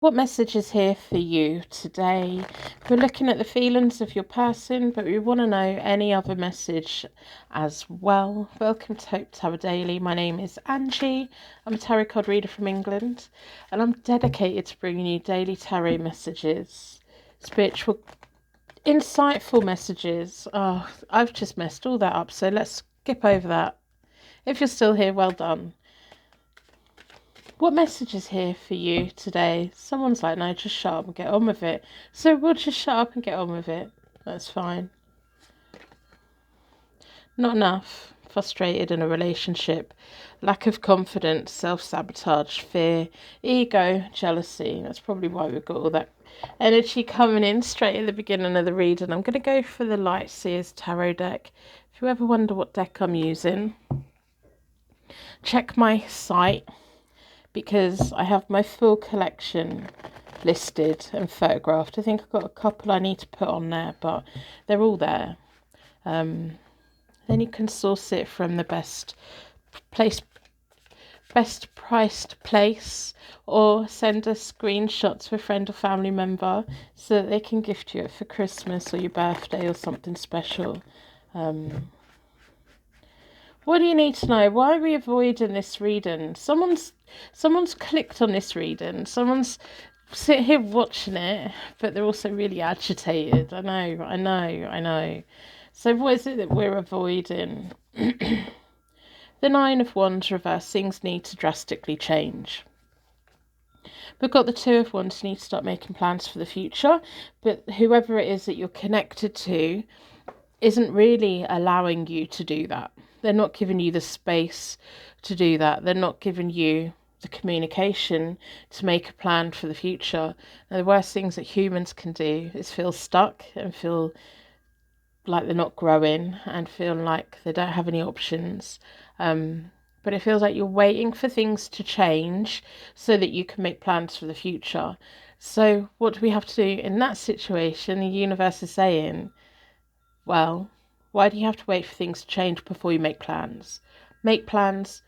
What message is here for you today? We're looking at the feelings of your person, but we want to know any other message as well. Welcome to Hope Tarot Daily. My name is Angie. I'm a tarot card reader from England, and I'm dedicated to bringing you daily tarot messages, spiritual, insightful messages. Oh, I've just messed all that up, so let's skip over that. If you're still here, well done. What message is here for you today? Someone's like, no, just shut up and get on with it. So we'll just shut up and get on with it. That's fine. Not enough. Frustrated in a relationship. Lack of confidence, self-sabotage, fear, ego, jealousy. That's probably why we've got all that energy coming in straight at the beginning of the reading. I'm going to go for the Light Seers Tarot deck. If you ever wonder what deck I'm using, check my site, because I have my full collection listed and photographed. I think I've got a couple I need to put on there, but they're all there. Then you can source it from the best priced place, or send us screenshots to a friend or family member so that they can gift you it for Christmas or your birthday or something special. What do you need to know? Why are we avoiding this reading? Someone's clicked on this reading. Someone's sit here watching it, but they're also really agitated. I know. So what is it that we're avoiding? The Nine of Wands reverse. Things need to drastically change. We've got the Two of Wands. You need to start making plans for the future, but whoever it is that you're connected to isn't really allowing you to do that. They're not giving you the space to do that. They're not giving you the communication to make a plan for the future. And the worst things that humans can do is feel stuck and feel like they're not growing and feel like they don't have any options. But it feels like you're waiting for things to change so that you can make plans for the future. So what do we have to do in that situation? The universe is saying, well, why do you have to wait for things to change before you make plans? Make plans.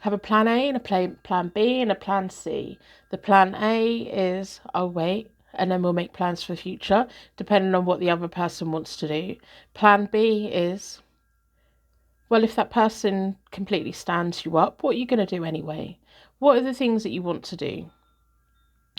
Have a plan A and a plan B and a plan C. The plan A is, I'll wait, and then we'll make plans for the future, depending on what the other person wants to do. Plan B is, well, if that person completely stands you up, what are you going to do anyway? What are the things that you want to do?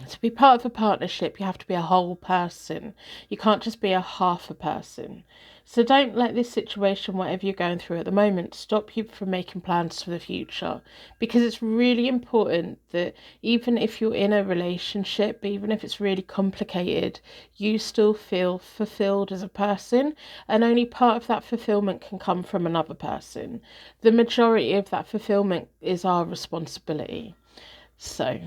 To be part of a partnership, you have to be a whole person. You can't just be a half a person. So don't let this situation, whatever you're going through at the moment, stop you from making plans for the future. Because it's really important that even if you're in a relationship, even if it's really complicated, you still feel fulfilled as a person. And only part of that fulfillment can come from another person. The majority of that fulfillment is our responsibility. So,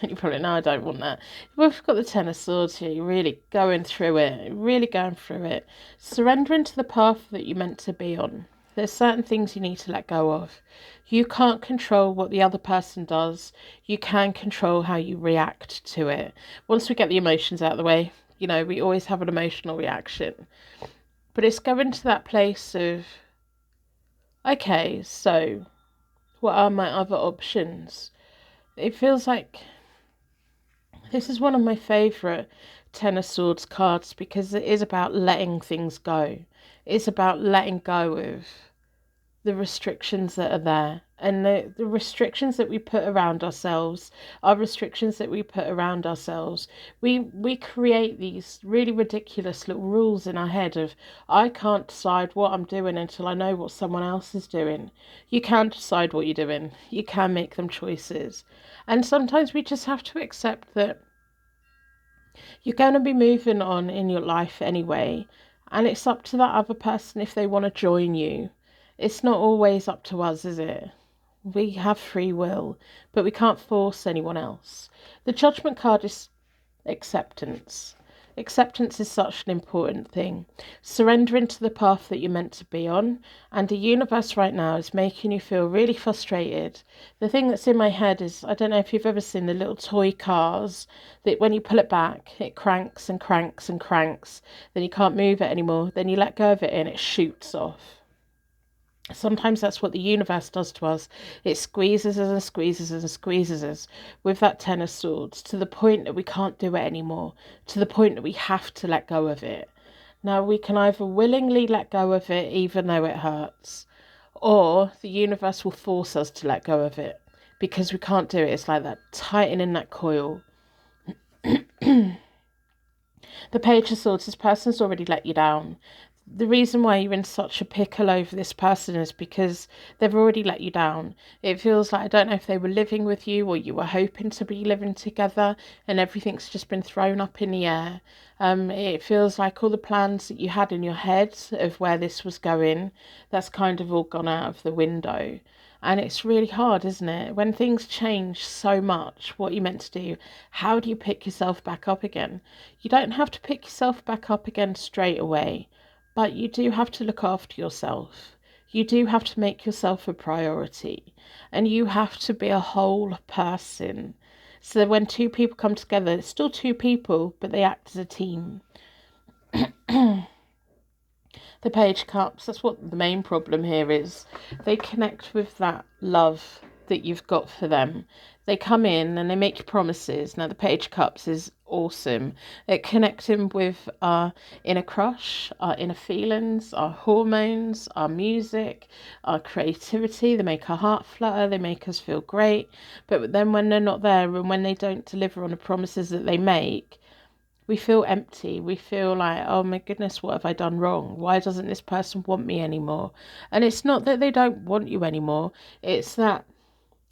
you probably know I don't want that. We've got the Ten of Swords here. You're really going through it. Surrendering to the path that you're meant to be on. There's certain things you need to let go of. You can't control what the other person does. You can control how you react to it. Once we get the emotions out of the way, we always have an emotional reaction. But it's going to that place of, okay, so what are my other options? It feels like this is one of my favourite Ten of Swords cards, because it is about letting things go. It's about letting go of the restrictions that are there. And the restrictions that we put around ourselves are restrictions that we put around ourselves. We create these really ridiculous little rules in our head of, I can't decide what I'm doing until I know what someone else is doing. You can decide what you're doing. You can make them choices. And sometimes we just have to accept that you're going to be moving on in your life anyway. And it's up to that other person if they want to join you. It's not always up to us, is it? We have free will, but we can't force anyone else. The Judgment card is acceptance. Acceptance is such an important thing. Surrendering to the path that you're meant to be on. And the universe right now is making you feel really frustrated. The thing that's in my head is, I don't know if you've ever seen the little toy cars that when you pull it back, it cranks and cranks and cranks. Then you can't move it anymore. Then you let go of it and it shoots off. Sometimes that's what the universe does to us. It squeezes us and squeezes us and squeezes us with that Ten of Swords to the point that we can't do it anymore, to the point that we have to let go of it. Now, we can either willingly let go of it, even though it hurts, or the universe will force us to let go of it because we can't do it. It's like that tightening that coil. The Page of Swords, this person's already let you down. The reason why you're in such a pickle over this person is because they've already let you down. It feels like, I don't know if they were living with you or you were hoping to be living together, and everything's just been thrown up in the air. It feels like all the plans that you had in your head of where this was going, that's kind of all gone out of the window. And it's really hard, isn't it? When things change so much, what you're meant to do, how do you pick yourself back up again? You don't have to pick yourself back up again straight away, but you do have to look after yourself. You do have to make yourself a priority, and you have to be a whole person. So that when two people come together, it's still two people, but they act as a team. The Page of Cups, that's what the main problem here is. They connect with that love that you've got for them. They come in and they make you promises. Now, the Page of Cups is awesome. It connects him with our inner crush, our inner feelings, our hormones, our music, our creativity. They make our heart flutter. They make us feel great. But then when they're not there and when they don't deliver on the promises that they make, we feel empty. We feel like, oh my goodness, what have I done wrong? Why doesn't this person want me anymore? And it's not that they don't want you anymore. It's that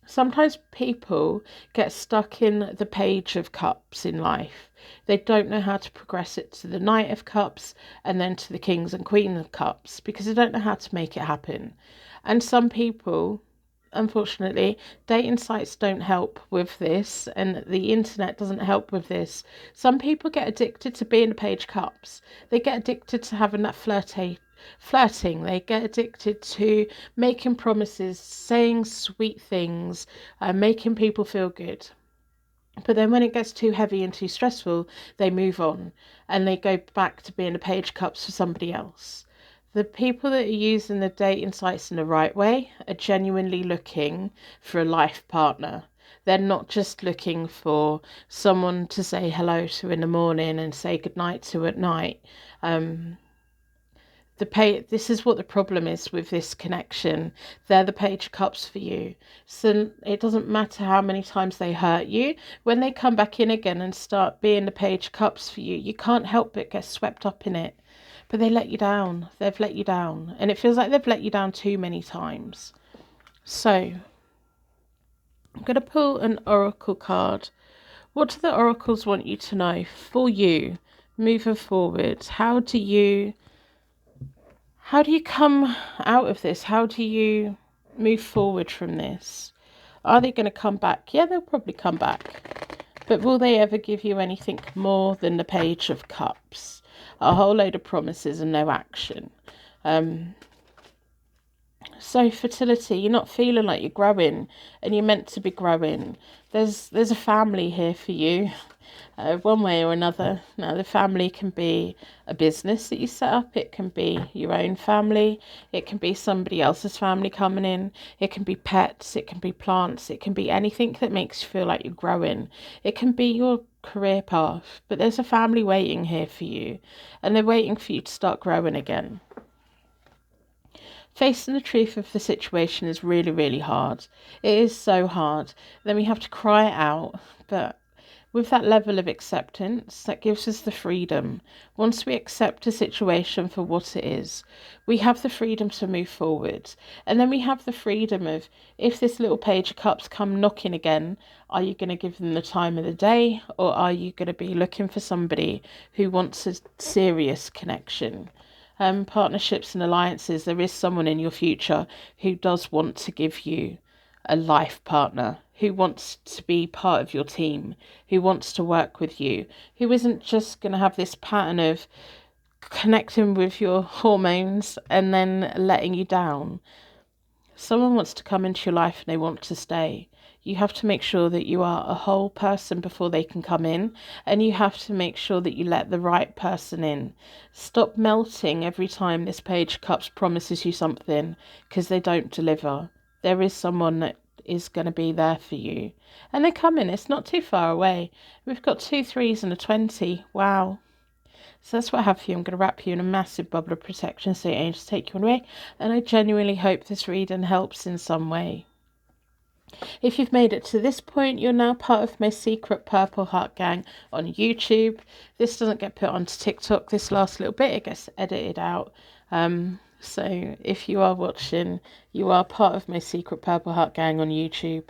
sometimes people get stuck in the Page of Cups in life. They don't know how to progress it to the Knight of Cups and then to the Kings and Queen of Cups because they don't know how to make it happen. And some people, unfortunately, dating sites don't help with this, and the internet doesn't help with this. Some people get addicted to being a Page Cups. They get addicted to having that flirting. They get addicted to making promises, saying sweet things, making people feel good. But then when it gets too heavy and too stressful, they move on and they go back to being a Page Cups for somebody else. The people that are using the dating sites in the right way are genuinely looking for a life partner. They're not just looking for someone to say hello to in the morning and say goodnight to at night. This is what the problem is with this connection. They're the Page of Cups for you. So it doesn't matter how many times they hurt you. When they come back in again and start being the Page of Cups for you, you can't help but get swept up in it. But they let you down. They've let you down. And it feels like they've let you down too many times. So, I'm going to pull an oracle card. What do the oracles want you to know for you moving forward? How do you come out of this? How do you move forward from this? Are they going to come back? Yeah, they'll probably come back. But will they ever give you anything more than the Page of Cups? A whole load of promises and no action. So fertility, you're not feeling like you're growing, and you're meant to be growing. There's a family here for you, one way or another. Now, the family can be a business that you set up. It can be your own family. It can be somebody else's family coming in. It can be pets. It can be plants. It can be anything that makes you feel like you're growing. It can be your career path. But there's a family waiting here for you, and they're waiting for you to start growing again. Facing the truth of the situation is really, really hard. It is so hard. Then we have to cry it out. But with that level of acceptance, that gives us the freedom. Once we accept a situation for what it is, we have the freedom to move forward. And then we have the freedom of, if this little Page of Cups come knocking again, are you going to give them the time of the day? Or are you going to be looking for somebody who wants a serious connection? Partnerships and alliances, there is someone in your future who does want to give you a life partner, who wants to be part of your team, who wants to work with you, who isn't just going to have this pattern of connecting with your hormones and then letting you down. Someone wants to come into your life and they want to stay. You have to make sure that you are a whole person before they can come in, and you have to make sure that you let the right person in. Stop melting every time this Page Cups promises you something, because they don't deliver. There is someone that is going to be there for you, and they come in. It's not too far away. We've got 2 3s and a 20. Wow. So that's what I have for you. I'm going to wrap you in a massive bubble of protection so your angels take you away. And I genuinely hope this reading helps in some way. If you've made it to this point, you're now part of my secret Purple Heart Gang on YouTube. This doesn't get put onto TikTok. This last little bit, it gets edited out. So if you are watching, you are part of my secret Purple Heart Gang on YouTube.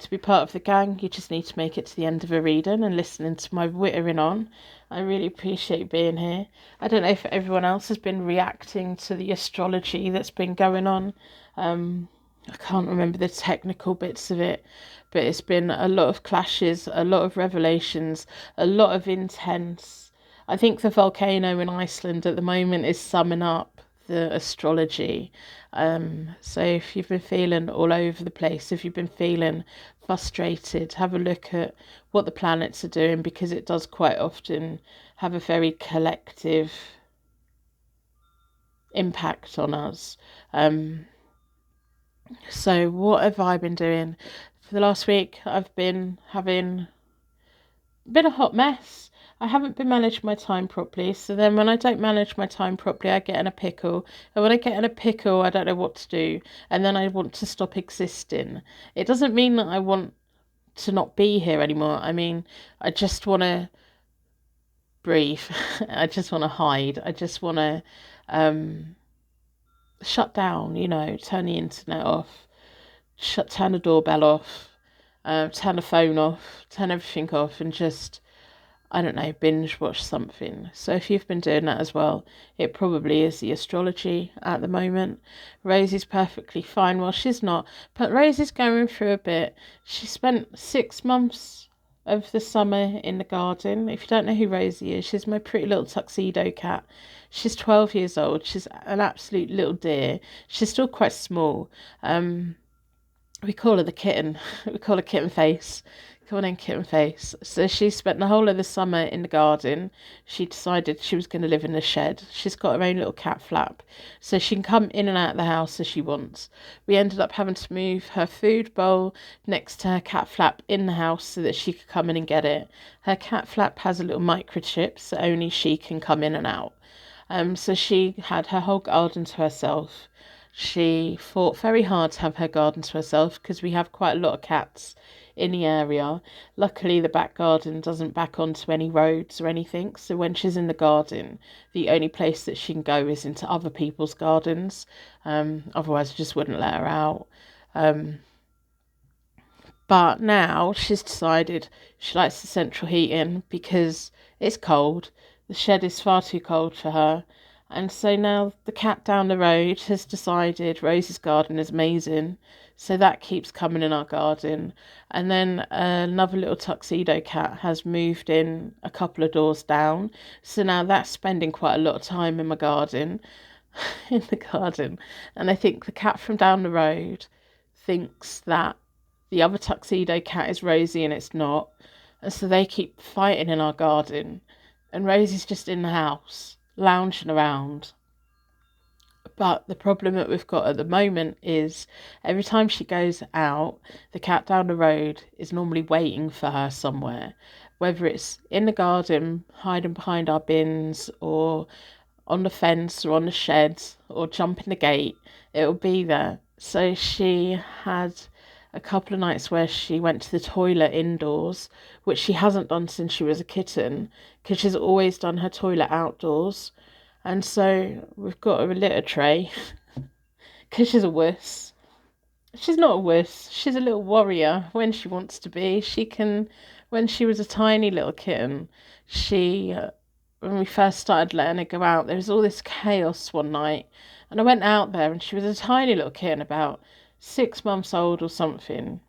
To be part of the gang, you just need to make it to the end of a reading and listening to my whittering on. I really appreciate being here. I don't know if everyone else has been reacting to the astrology that's been going on. I can't remember the technical bits of it, but it's been a lot of clashes, a lot of revelations, a lot of intense. I think the volcano in Iceland at the moment is summing up the astrology. So if you've been feeling all over the place, if you've been feeling frustrated, have a look at what the planets are doing, because it does quite often have a very collective impact on us. So what have I been doing? For the last week, I've been having a bit of a hot mess. I haven't been managing my time properly. So then when I don't manage my time properly, I get in a pickle. And when I get in a pickle, I don't know what to do. And then I want to stop existing. It doesn't mean that I want to not be here anymore. I mean, I just want to breathe. I just want to hide. I just want to shut down, turn the internet off, turn the doorbell off, turn the phone off, turn everything off, and just, I don't know, binge watch something. So if you've been doing that as well, it probably is the astrology at the moment. Rosie's perfectly fine. Well, she's not, but Rosie's going through a bit. She spent 6 months of the summer in the garden. If you don't know who Rosie is, she's my pretty little tuxedo cat. She's 12 years old. She's an absolute little dear. She's still quite small. We call her the kitten. We call her Kitten Face. Come on in, Kitten Face. So she spent the whole of the summer in the garden. She decided she was going to live in the shed. She's got her own little cat flap, so she can come in and out of the house as she wants. We ended up having to move her food bowl next to her cat flap in the house so that she could come in and get it. Her cat flap has a little microchip, so only she can come in and out. So she had her whole garden to herself. She fought very hard to have her garden to herself because we have quite a lot of cats in the area. Luckily, the back garden doesn't back onto any roads or anything. So when she's in the garden, the only place that she can go is into other people's gardens. Otherwise, I just wouldn't let her out. But now she's decided she likes the central heating because it's cold. The shed is far too cold for her. And so now the cat down the road has decided Rosie's garden is amazing. So that keeps coming in our garden. And then another little tuxedo cat has moved in a couple of doors down. So now that's spending quite a lot of time in my garden. In the garden. And I think the cat from down the road thinks that the other tuxedo cat is Rosie and it's not. And so they keep fighting in our garden. And Rosie's just in the house, lounging around. But the problem that we've got at the moment is every time she goes out, the cat down the road is normally waiting for her somewhere. Whether it's in the garden, hiding behind our bins, or on the fence, or on the shed, or jumping the gate, it'll be there. So she had a couple of nights where she went to the toilet indoors, which she hasn't done since she was a kitten, because she's always done her toilet outdoors. And so we've got her a litter tray, because she's a wuss. She's not a wuss, she's a little warrior when she wants to be. When she was a tiny little kitten, when we first started letting her go out, there was all this chaos one night. And I went out there and she was a tiny little kitten, about 6 months old or something,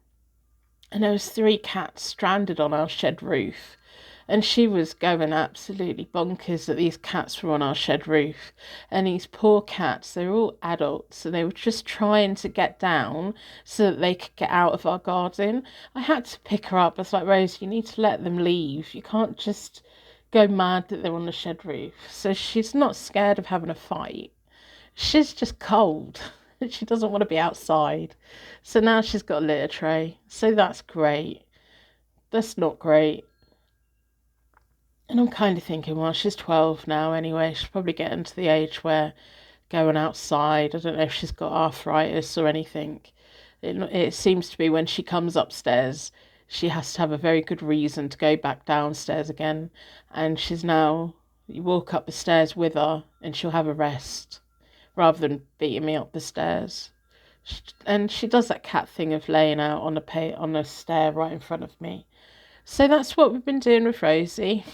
and there was 3 cats stranded on our shed roof, And she was going absolutely bonkers that these cats were on our shed roof. And these poor cats, they were all adults, and they were just trying to get down so that they could get out of our garden. I had to pick her up. I was like, Rose, you need to let them leave. You can't just go mad that they're on the shed roof. So she's not scared of having a fight. She's just cold. She doesn't want to be outside. So now she's got a litter tray. So that's great. That's not great. And I'm kind of thinking, well, she's 12 now anyway. She's probably getting to the age where going outside, I don't know if she's got arthritis or anything. It seems to be when she comes upstairs, she has to have a very good reason to go back downstairs again. And she's now, you walk up the stairs with her and she'll have a rest rather than beating me up the stairs. And she does that cat thing of laying out on a stair right in front of me. So that's what we've been doing with Rosie.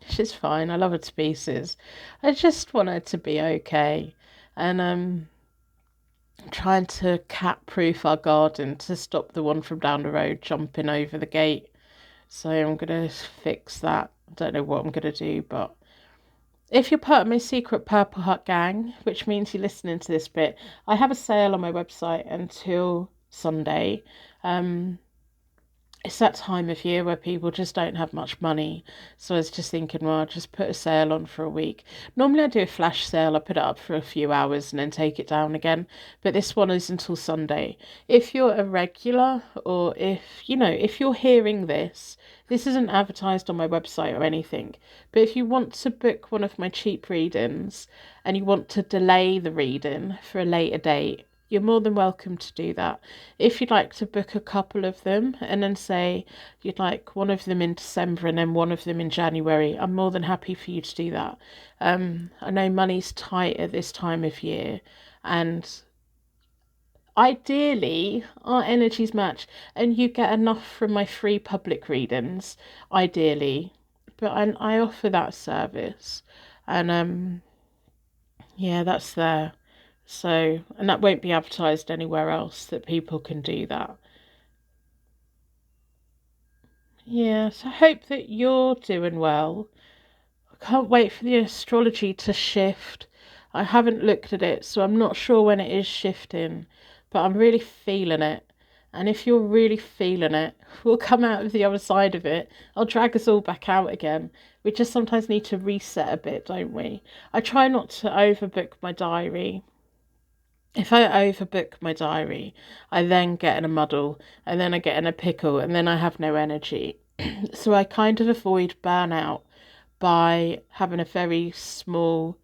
She's fine. I love her to pieces. I just want her to be okay. And I'm trying to cat-proof our garden to stop the one from down the road jumping over the gate. So I'm going to fix that. I don't know what I'm going to do, but if you're part of my secret Purple Heart gang, which means you're listening to this bit, I have a sale on my website until Sunday. It's that time of year where people just don't have much money. So I was just thinking, well, I'll just put a sale on for a week. Normally I do a flash sale. I put it up for a few hours and then take it down again. But this one is until Sunday. If you're a regular, or if you're hearing this, this isn't advertised on my website or anything. But if you want to book one of my cheap readings and you want to delay the reading for a later date, you're more than welcome to do that. If you'd like to book a couple of them and then say you'd like one of them in December and then one of them in January, I'm more than happy for you to do that. I know money's tight at this time of year, and ideally our energies match and you get enough from my free public readings, ideally. But I offer that service, and yeah, that's there. So, and that won't be advertised anywhere else that people can do that. Yeah, so I hope that you're doing well. I can't wait for the astrology to shift. I haven't looked at it, so I'm not sure when it is shifting, but I'm really feeling it. And if you're really feeling it, we'll come out of the other side of it. I'll drag us all back out again. We just sometimes need to reset a bit, don't we? I try not to overbook my diary. If I overbook my diary, I then get in a muddle, and then I get in a pickle, and then I have no energy. So I kind of avoid burnout by having a very small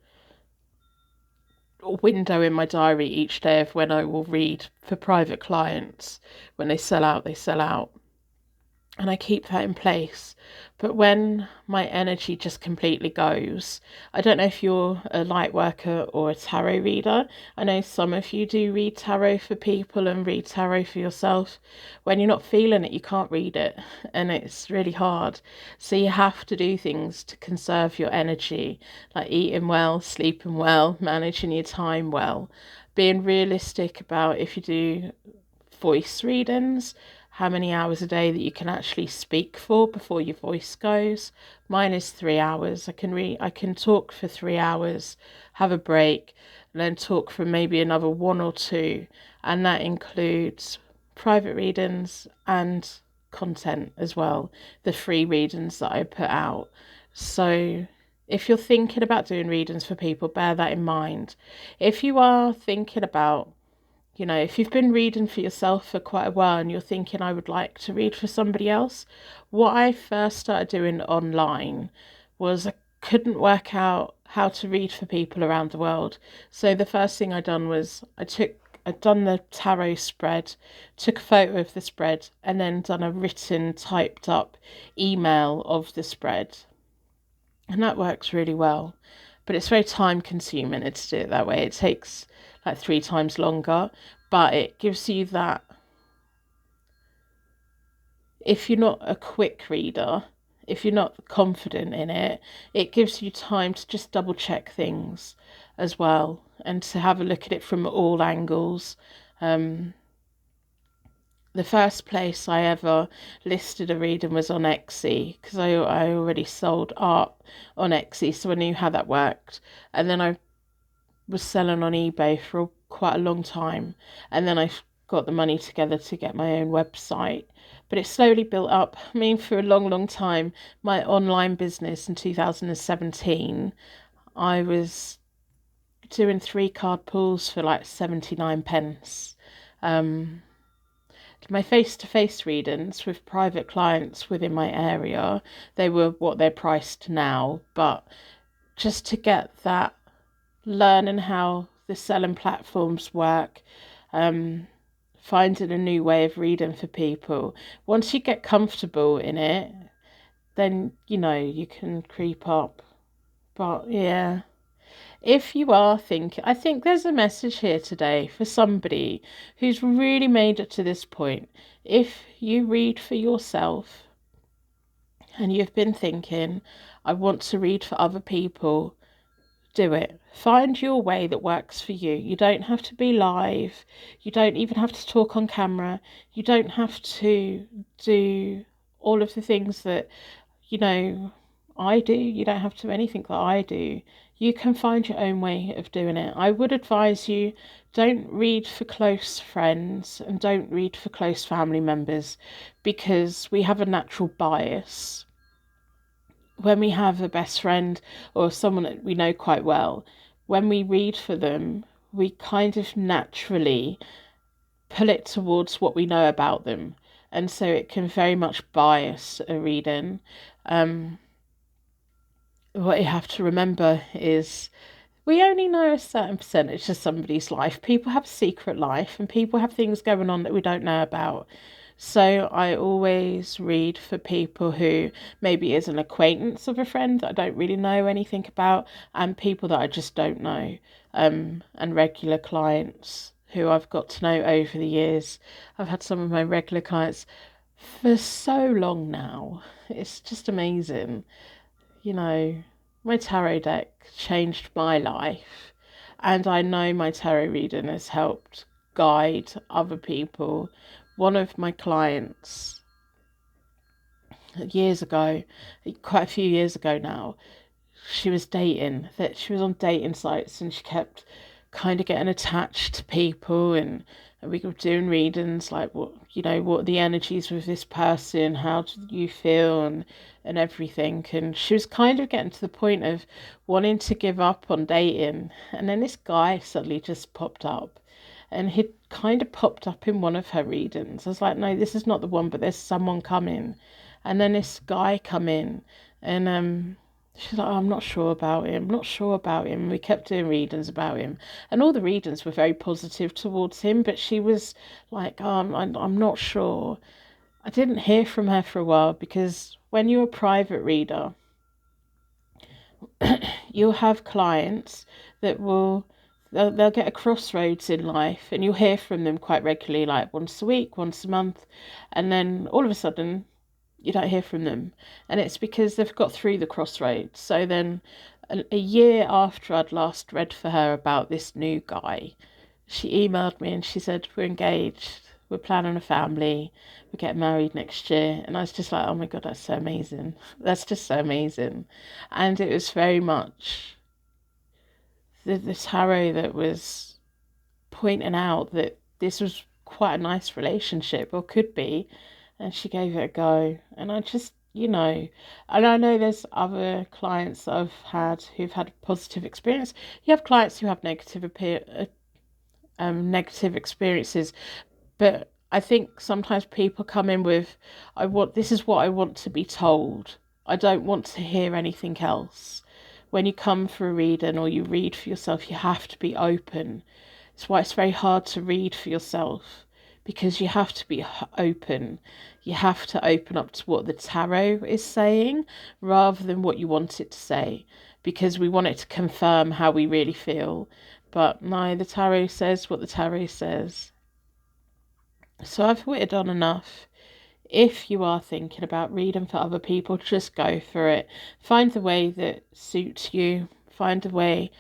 window in my diary each day of when I will read for private clients. When they sell out, they sell out. And I keep that in place. But when my energy just completely goes, I don't know if you're a light worker or a tarot reader. I know some of you do read tarot for people and read tarot for yourself. When you're not feeling it, you can't read it, and it's really hard. So you have to do things to conserve your energy, like eating well, sleeping well, managing your time well, being realistic about if you do voice readings, how many hours a day that you can actually speak for before your voice goes. Mine is 3 hours. I can talk for 3 hours, have a break, and then talk for maybe another one or two. And that includes private readings and content as well, the free readings that I put out. So if you're thinking about doing readings for people, bear that in mind. If you are thinking about, if you've been reading for yourself for quite a while and you're thinking, I would like to read for somebody else, what I first started doing online was I couldn't work out how to read for people around the world. So the first thing I done was I'd done the tarot spread, took a photo of the spread, and then done a written, typed up email of the spread. And that works really well. But it's very time consuming to do it that way. It takes like 3 times longer, but it gives you that. If you're not a quick reader, if you're not confident in it, it gives you time to just double check things as well and to have a look at it from all angles. There's The first place I ever listed a reading was on Etsy, because I already sold art on Etsy, so I knew how that worked. And then I was selling on eBay for quite a long time, and then I got the money together to get my own website. But it slowly built up. I mean, for a long, long time, my online business in 2017, I was doing 3 card pulls for like 79 pence. My face-to-face readings with private clients within my area, they were what they're priced now, but just to get that, learning how the selling platforms work, finding a new way of reading for people. Once you get comfortable in it, then you can creep up. But yeah, if you are thinking, I think there's a message here today for somebody who's really made it to this point. If you read for yourself and you've been thinking, I want to read for other people, do it. Find your way that works for you. You don't have to be live. You don't even have to talk on camera. You don't have to do all of the things that, I do. You don't have to do anything that I do. You can find your own way of doing it. I would advise you, don't read for close friends and don't read for close family members, because we have a natural bias. When we have a best friend or someone that we know quite well, when we read for them, we kind of naturally pull it towards what we know about them. And so it can very much bias a reading. What you have to remember is we only know a certain percentage of somebody's life. People have a secret life and people have things going on that we don't know about. So I always read for people who maybe is an acquaintance of a friend that I don't really know anything about, and people that I just don't know, and regular clients who I've got to know over the years. I've had some of my regular clients for so long now. It's just amazing. My tarot deck changed my life, and I know my tarot reading has helped guide other people. One of my clients years ago, quite a few years ago now, she was on dating sites, and she kept kind of getting attached to people, and we were doing readings like what are the energies with this person, how do you feel, and everything. And she was kind of getting to the point of wanting to give up on dating, and then this guy suddenly just popped up, and he'd kind of popped up in one of her readings. I was like, no, this is not the one, but there's someone coming. And then this guy come in, and she's like, oh, I'm not sure about him. I'm not sure about him. We kept doing readings about him, and all the readings were very positive towards him. But she was like, oh, I'm not sure. I didn't hear from her for a while, because when you're a private reader, you'll have clients that they'll get a crossroads in life, and you'll hear from them quite regularly, like once a week, once a month, and then all of a sudden you don't hear from them, and it's because they've got through the crossroads. So then a year after I'd last read for her about this new guy, she emailed me and she said, we're engaged, we're planning a family, we're getting married next year. And I was just like, oh my God, that's so amazing. That's just so amazing. And it was very much the tarot that was pointing out that this was quite a nice relationship, or could be, and she gave it a go. And I just, and I know there's other clients that I've had who've had a positive experience. You have clients who have negative experiences, but I think sometimes people come in with, this is what I want to be told. I don't want to hear anything else. When you come for a reading or you read for yourself, you have to be open. It's why it's very hard to read for yourself, because you have to be open. You have to open up to what the tarot is saying rather than what you want it to say, because we want it to confirm how we really feel. But no, the tarot says what the tarot says. So I've whittled on enough. If you are thinking about reading for other people, just go for it. Find the way that suits you. Find a way.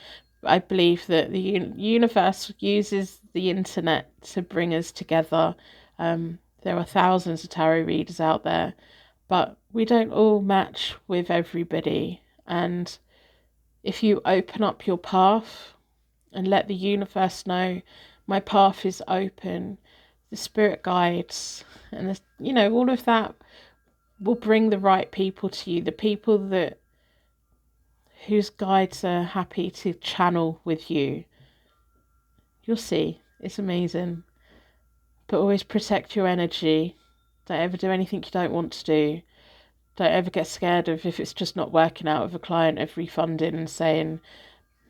I believe that the universe uses the internet to bring us together. There are thousands of tarot readers out there, but we don't all match with everybody. And if you open up your path and let the universe know, my path is open, the spirit guides, and all of that will bring the right people to you, the people whose guides are happy to channel with you. You'll see, it's amazing. But always protect your energy. Don't ever do anything you don't want to do. Don't ever get scared of if it's just not working out with a client, of refunding and saying,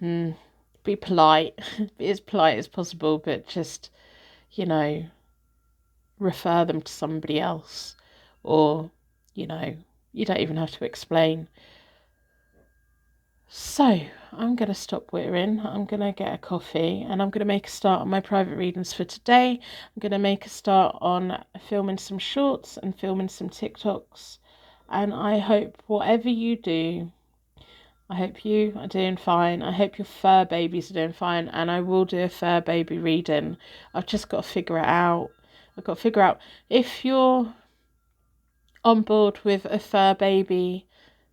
be polite, be as polite as possible, but just, refer them to somebody else. Or, you don't even have to explain. So, I'm going to stop whittering. I'm going to get a coffee and I'm going to make a start on my private readings for today. I'm going to make a start on filming some shorts and filming some TikToks. And I hope whatever you do, I hope you are doing fine. I hope your fur babies are doing fine. And I will do a fur baby reading. I've just got to figure it out. I've got to figure out if you're on board with a fur baby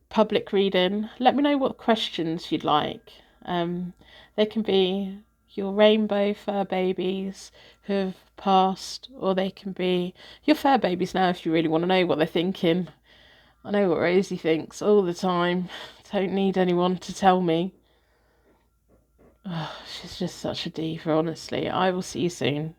public reading. Let me know what questions you'd like. They can be your rainbow fur babies who have passed, or they can be your fur babies now if you really want to know what they're thinking. I know what Rosie thinks all the time. Don't need anyone to tell me. Oh, she's just such a diva, honestly. I will see you soon.